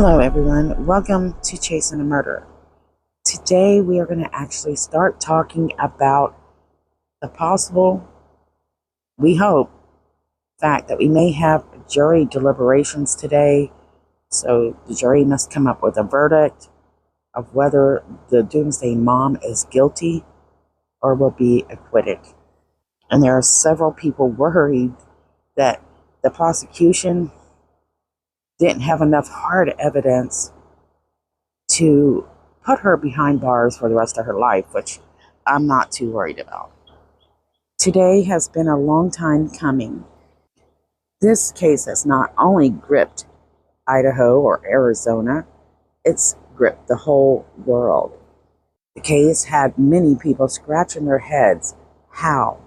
Hello everyone, welcome to Chasing a Murder. Today we are going to actually start talking about the possible, we hope, fact that we may have jury deliberations today. So the jury must come up with a verdict of whether the Doomsday Mom is guilty or will be acquitted. And there are several people worried that the prosecution didn't have enough hard evidence to put her behind bars for the rest of her life, which I'm not too worried about. Today has been a long time coming. This case has not only gripped Idaho or Arizona, it's gripped the whole world. The case had many people scratching their heads. How?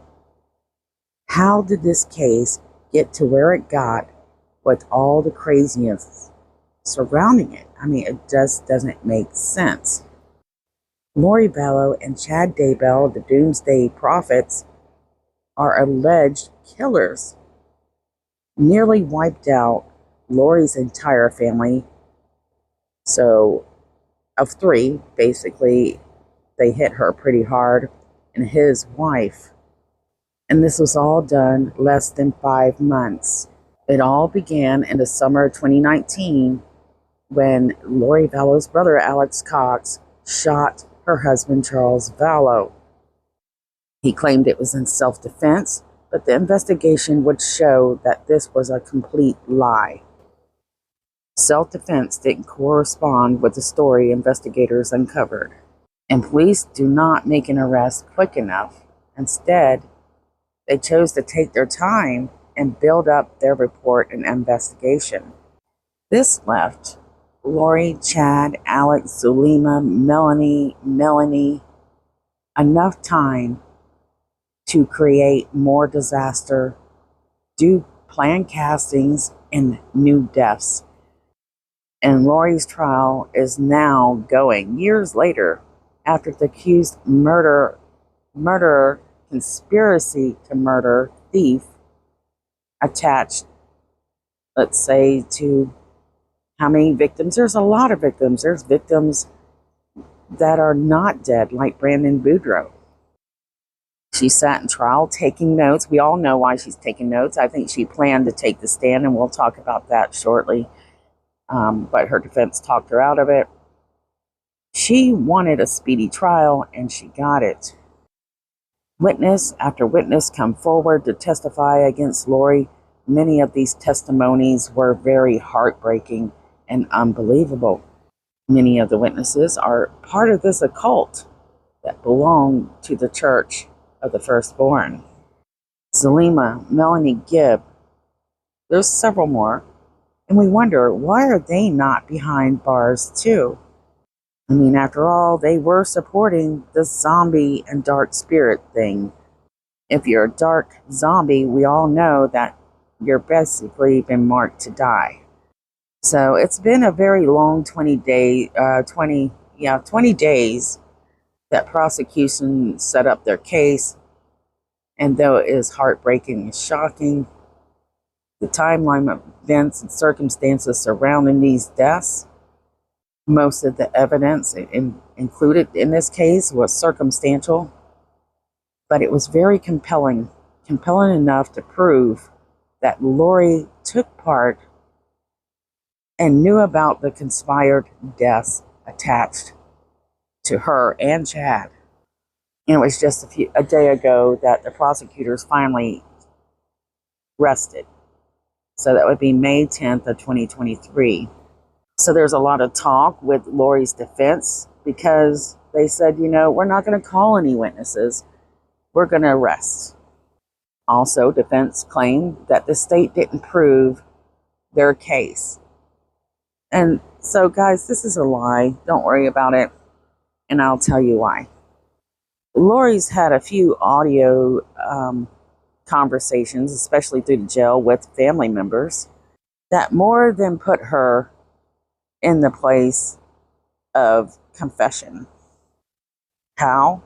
How did this case get to where it got with all the craziness surrounding it? I mean, it just doesn't make sense. Lori Vallow and Chad Daybell, the Doomsday Prophets, are alleged killers. Nearly wiped out Lori's entire family. So, of three, basically, they hit her pretty hard, and his wife. And this was all done less than 5 months. It all began in the summer of 2019 when Lori Vallow's brother, Alex Cox, shot her husband, Charles Vallow. He claimed it was in self-defense, but the investigation would show that this was a complete lie. Self-defense didn't correspond with the story investigators uncovered, and police do not make an arrest quick enough. Instead, they chose to take their time and build up their report and investigation. This left Lori, Chad, Alex, Zulema, Melanie enough time to create more disaster, do planned castings, and new deaths. And Lori's trial is now going years later after the accused murderer, conspiracy to murder, thief, attached, let's say, to how many victims? There's a lot of victims. There's victims that are not dead, like Brandon Boudreaux. She sat in trial taking notes. We all know why she's taking notes. I think she planned to take the stand, and we'll talk about that shortly. But her defense talked her out of it. She wanted a speedy trial, and she got it. Witness after witness come forward to testify against Lori. Many of these testimonies were very heartbreaking and unbelievable. Many of the witnesses are part of this occult that belong to the Church of the Firstborn. Zulema, Melanie Gibb, there's several more. And we wonder, why are they not behind bars too? I mean, after all, they were supporting the zombie and dark spirit thing. If you're a dark zombie, we all know that you're basically been marked to die. So it's been a very long 20 days that prosecution set up their case. And though it is heartbreaking and shocking, the timeline of events and circumstances surrounding these deaths, most of the evidence included in this case was circumstantial, but it was very compelling enough to prove that Lori took part and knew about the conspired deaths attached to her and Chad. And it was just a day ago that the prosecutors finally rested. So that would be May 10th of 2023. So there's a lot of talk with Lori's defense because they said, we're not going to call any witnesses. We're going to arrest. Also, defense claimed that the state didn't prove their case. And so, guys, this is a lie. Don't worry about it. And I'll tell you why. Lori's had a few audio conversations, especially through the jail, with family members that more than put her in the place of confession. How?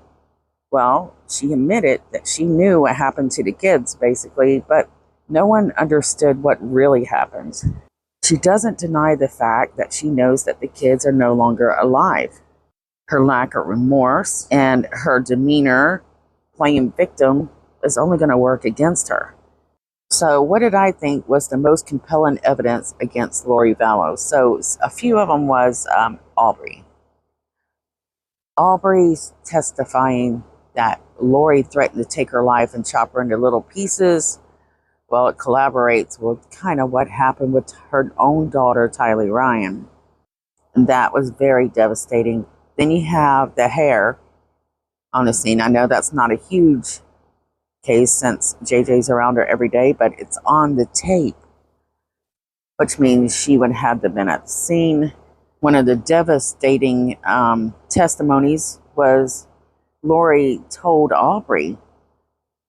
Well, she admitted that she knew what happened to the kids, basically, but no one understood what really happened. She doesn't deny the fact that she knows that the kids are no longer alive. Her lack of remorse and her demeanor playing victim is only going to work against her. So what did I think was the most compelling evidence against Lori Vallow? So a few of them was Aubrey. Aubrey's testifying that Lori threatened to take her life and chop her into little pieces. Well, it collaborates with kind of what happened with her own daughter, Tylee Ryan. And that was very devastating. Then you have the hair on the scene. I know that's not a huge case since JJ's around her every day, but it's on the tape, which means she would have been at the scene. One of the devastating testimonies was Lori told Aubrey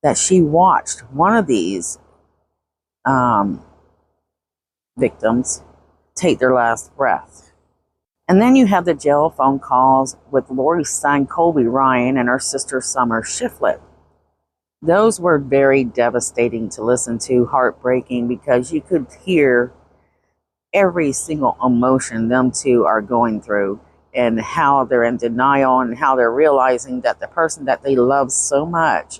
that she watched one of these victims take their last breath. And then you have the jail phone calls with Lori's son, Colby Ryan, and her sister, Summer Shiflett. Those were very devastating to listen to, heartbreaking, because you could hear every single emotion them two are going through and how they're in denial and how they're realizing that the person that they love so much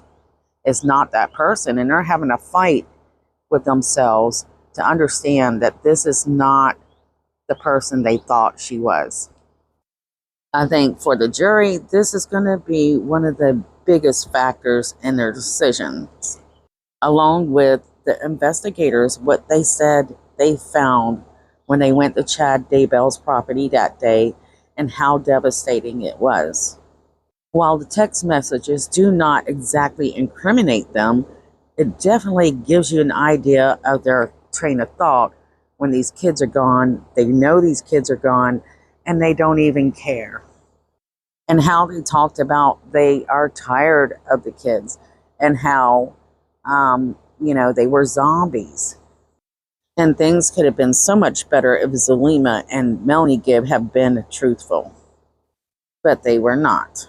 is not that person. And they're having a fight with themselves to understand that this is not the person they thought she was. I think for the jury, this is going to be one of the biggest factors in their decisions, along with the investigators, what they said they found when they went to Chad Daybell's property that day and how devastating it was. While the text messages do not exactly incriminate them, it definitely gives you an idea of their train of thought when these kids are gone. They know these kids are gone and they don't even care. And how they talked about they are tired of the kids and how, they were zombies. And things could have been so much better if Zulema and Melanie Gibb had been truthful. But they were not.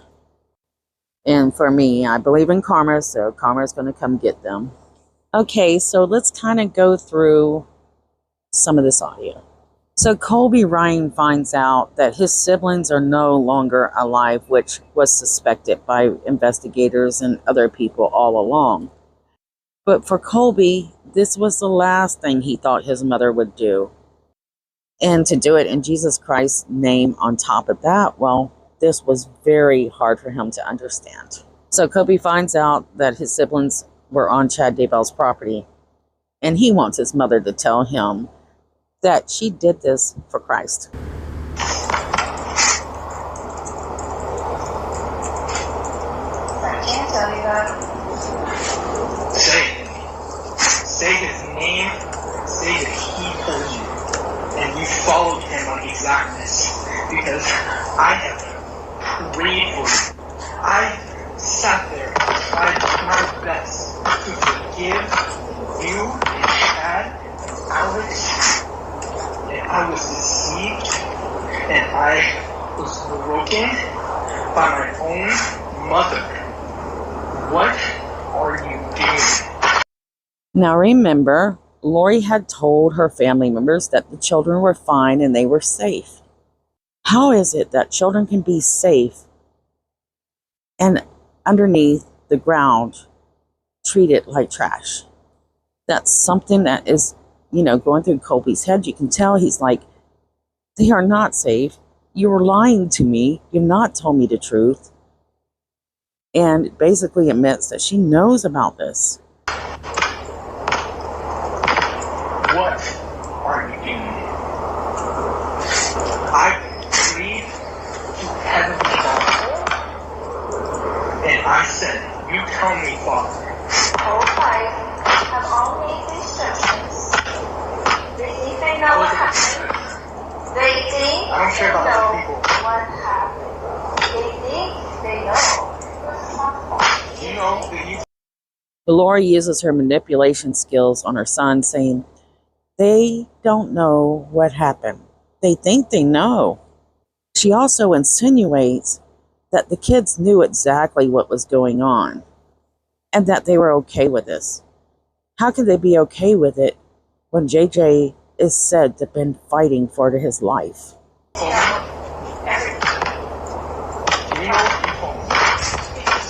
And for me, I believe in karma, so karma is going to come get them. Okay, so let's kind of go through some of this audio. So Colby Ryan finds out that his siblings are no longer alive, which was suspected by investigators and other people all along. But for Colby, this was the last thing he thought his mother would do. And to do it in Jesus Christ's name on top of that, well, this was very hard for him to understand. So Colby finds out that his siblings were on Chad Daybell's property, and he wants his mother to tell him that she did this for Christ. I can't tell you that. Say his name, say that he told you, and you followed him on exactness, because I have prayed for you. I sat there and tried my best to forgive you and Chad and Alex. And I was deceived, and I was broken by my own mother. What are you doing? Now remember, Lori had told her family members that the children were fine and they were safe. How is it that children can be safe and underneath the ground treated like trash? That's something that is going through Colby's head. You can tell he's like, they are not safe. You were lying to me. You've not told me the truth. And basically admits that she knows about this. What are you doing? I prayed to Heavenly Father, and I said, you tell me, Father. All five have all made instructions. They think they know what happened. They think I don't care about other people. What happened. They think they know. You know that you. Lori uses her manipulation skills on her son, saying, they don't know what happened. They think they know. She also insinuates that the kids knew exactly what was going on and that they were okay with this. How could they be okay with it when JJ is said to have been fighting for his life. Because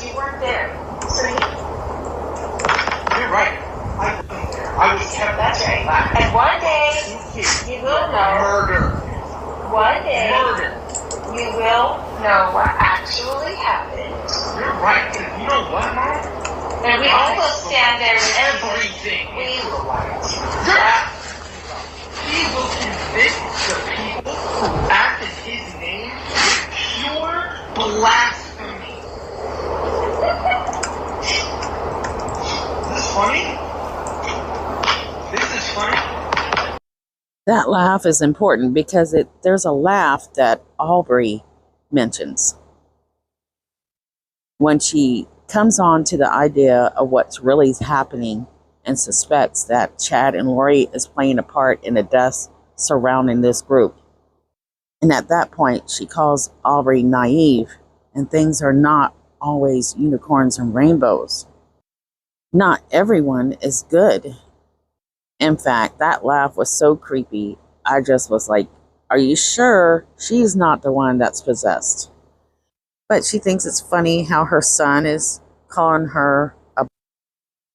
you weren't there. So You're right. I was kept. that's right. And one day you will know. Murder. One day Murder. you will know what actually happened. You're right. You know what, Mom? And we all will stand there with Everything into the light. He will convict the people who act in his name with pure blasphemy. Is this funny? This is funny? That laugh is important because there's a laugh that Aubrey mentions when she comes on to the idea of what's really happening and suspects that Chad and Lori is playing a part in the deaths surrounding this group. And at that point, she calls Aubrey naive, and things are not always unicorns and rainbows. Not everyone is good. In fact, that laugh was so creepy, I just was like, are you sure she's not the one that's possessed? But she thinks it's funny how her son is calling her a...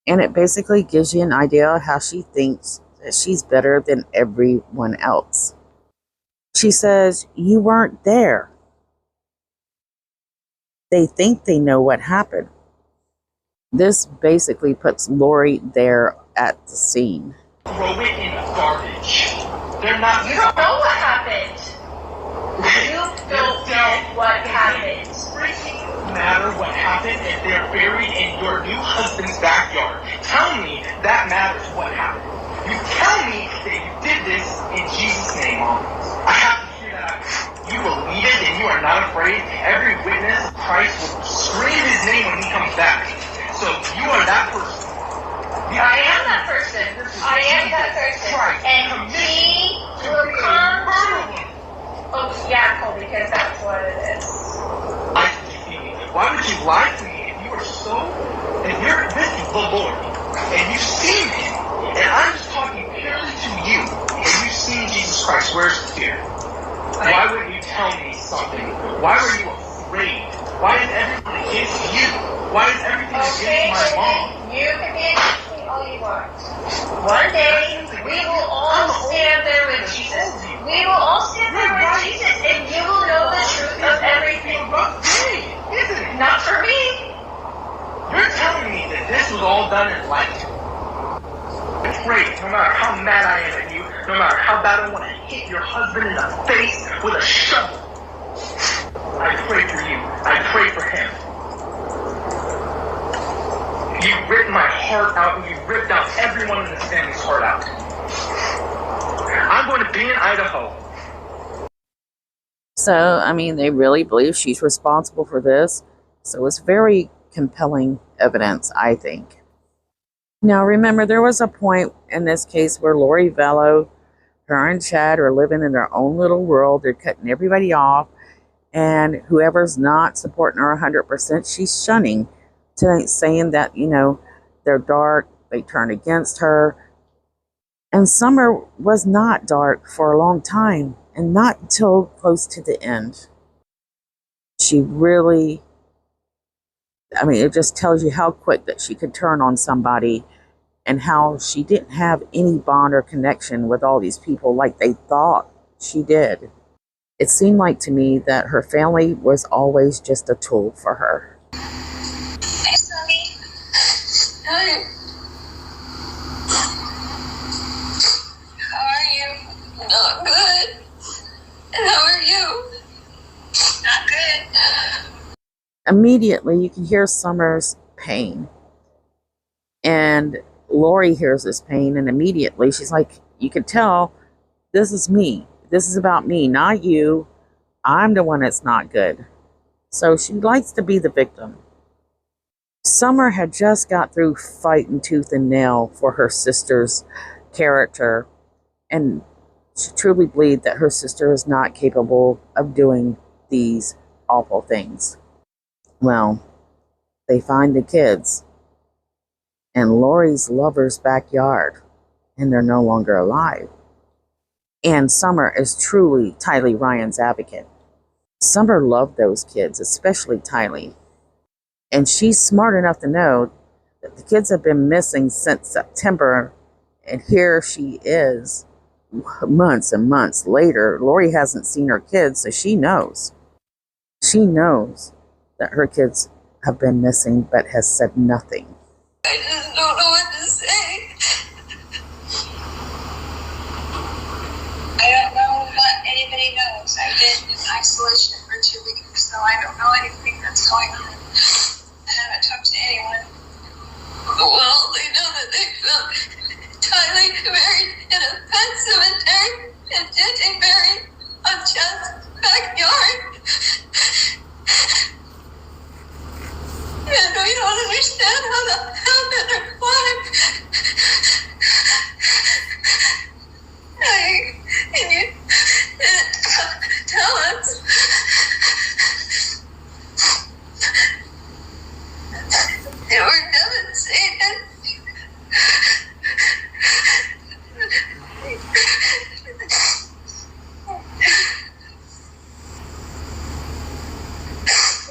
And it basically gives you an idea of how she thinks that she's better than everyone else. She says, you weren't there. They think they know what happened. This basically puts Lori there at the scene. Throw it in the garbage. They're not. You don't know what happened. You don't know what happened. Freaking matter what happened if they're buried in your new husband's backyard. Tell me that matters what happened. You tell me that you did this in Jesus' name, Mom. I have to hear that. You believe it and you are not afraid. Every witness, Christ will scream his name when he comes back. So you are that person. I am that person. I am that person. And he will come to... Oh, yeah, Cole, because that's what it is. Why would you lie to me if you are so... If you're... This is the Lord. And you've seen him. And I'm just talking purely to you. And you've seen Jesus Christ. Where's the fear? Why wouldn't you tell me something? Why were you afraid? Why is everything against you? Why is everything against my mom? You can be against me all you want. One day, we will all stand there with Jesus. We will all stand there with Jesus, and you will know the truth of everything. Not for me. You're telling me that this was all done in light. It's great, no matter how mad I am at you, no matter how bad I want to hit your husband in the face with a shovel. I pray for you. I pray for him. You ripped my heart out, and you ripped out everyone in this family's heart out. I'm going to be in Idaho. So, I mean, they really believe she's responsible for this. So it's very compelling evidence, I think. Now, remember, there was a point in this case where Lori Vallow, her and Chad are living in their own little world. They're cutting everybody off. And whoever's not supporting her 100%, she's shunning, saying that, you know, they're dark, they turn against her. And Summer was not dark for a long time, and not until close to the end. She really, I mean, it just tells you how quick that she could turn on somebody and how she didn't have any bond or connection with all these people like they thought she did. It seemed like to me that her family was always just a tool for her. Hey, Sonny. Hi. How are you? Not good. And how are you? Not good. Immediately, you can hear Summer's pain. And Lori hears this pain, and immediately she's like, you can tell, this is me. This is about me, not you. I'm the one that's not good. So she likes to be the victim. Summer had just got through fighting tooth and nail for her sister's character, and she truly believed that her sister is not capable of doing these awful things. Well, they find the kids in Lori's lover's backyard, and they're no longer alive. And Summer is truly Tylee Ryan's advocate. Summer loved those kids, especially Tylee. And she's smart enough to know that the kids have been missing since September. And here she is, months and months later. Lori hasn't seen her kids, so she knows. She knows that her kids have been missing, but has said nothing. I just don't know what to say. I don't know what anybody knows. I've been in isolation for 2 weeks, so I don't know anything that's going on. I haven't talked to anyone. Well, they know that they found Tylee buried in a pet cemetery and Gingy buried on Chad's backyard. And we don't understand how that happened or why. Can you tell us? They were devastated.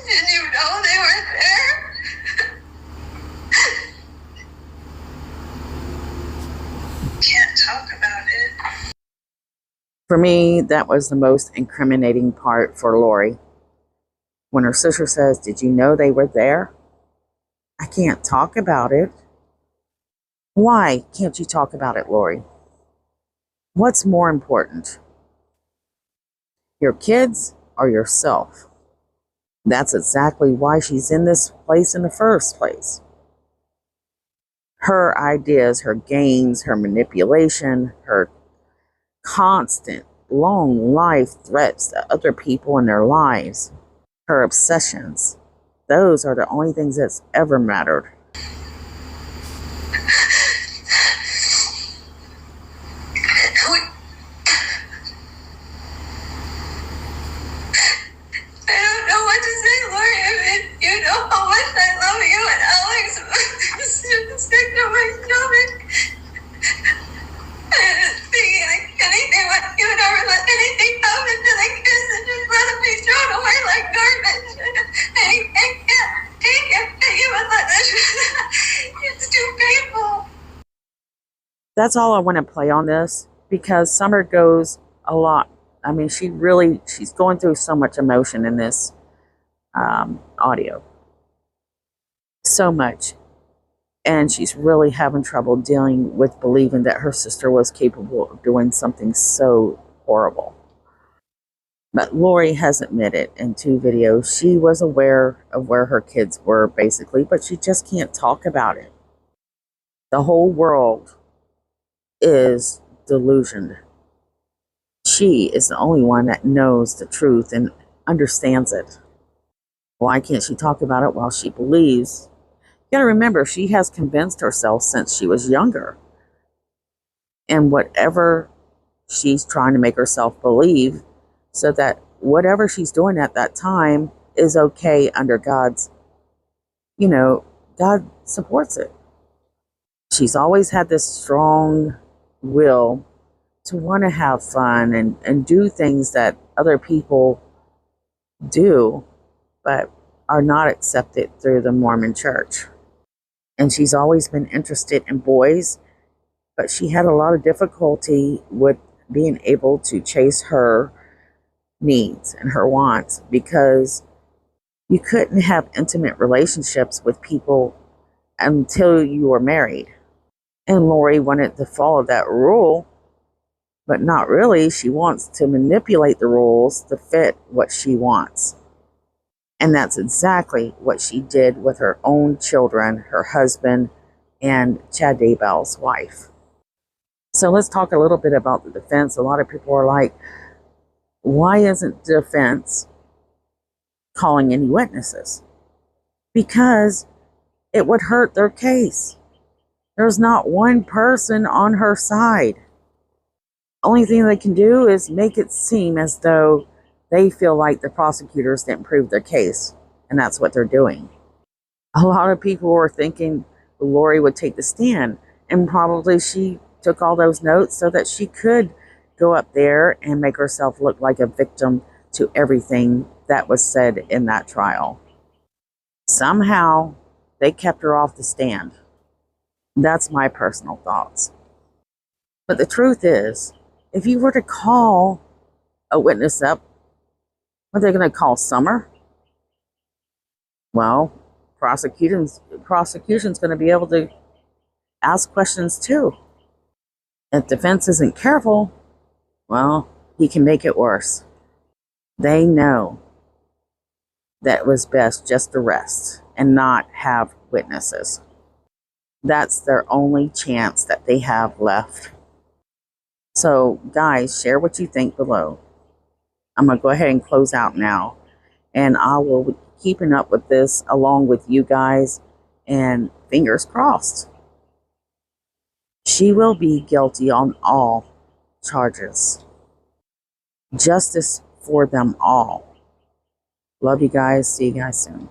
Did you know they were there? Can't talk about it. For me, that was the most incriminating part for Lori. When her sister says, "Did you know they were there?" I can't talk about it. Why can't you talk about it, Lori? What's more important? Your kids or yourself? That's exactly why she's in this place in the first place. Her ideas, her games, her manipulation, her constant long life threats to other people in their lives, her obsessions, those are the only things that's ever mattered. I don't know what to say, Lori. I mean, you know how much I love you and Alex. It's sick to my stomach. I didn't think anything would, you would ever let anything happen to the kids and just let them be thrown away like garbage. I can't take it that you would let this. It's too painful. That's all I want to play on this, because Summer goes a lot. I mean, she's going through so much emotion in this audio. So much. And she's really having trouble dealing with believing that her sister was capable of doing something so horrible. But Lori has admitted in 2 videos she was aware of where her kids were, basically, but she just can't talk about it. The whole world is delusioned. She is the only one that knows the truth and understands it. Why can't she talk about it while she believes? You gotta remember, she has convinced herself since she was younger. And whatever she's trying to make herself believe, so that whatever she's doing at that time is okay under God's, God supports it. She's always had this strong will to want to have fun and do things that other people do, but are not accepted through the Mormon church. And she's always been interested in boys, but she had a lot of difficulty with being able to chase her needs and her wants, because you couldn't have intimate relationships with people until you were married. And Lori wanted to follow that rule, but not really. She wants to manipulate the rules to fit what she wants. And that's exactly what she did with her own children, her husband, and Chad Daybell's wife. So let's talk a little bit about the defense. A lot of people are like, why isn't the defense calling any witnesses? Because it would hurt their case. There's not one person on her side. Only thing they can do is make it seem as though they feel like the prosecutors didn't prove their case, and that's what they're doing. A lot of people were thinking Lori would take the stand, and probably she took all those notes so that she could go up there and make herself look like a victim to everything that was said in that trial. Somehow, they kept her off the stand. That's my personal thoughts. But the truth is, if you were to call a witness up, are they going to call Summer? Well, prosecution's going to be able to ask questions too. If defense isn't careful, well, he can make it worse. They know that it was best just to rest and not have witnesses. That's their only chance that they have left. So, guys, share what you think below. I'm going to go ahead and close out now. And I will be keeping up with this along with you guys. And fingers crossed. She will be guilty on all charges. Justice for them all. Love you guys. See you guys soon.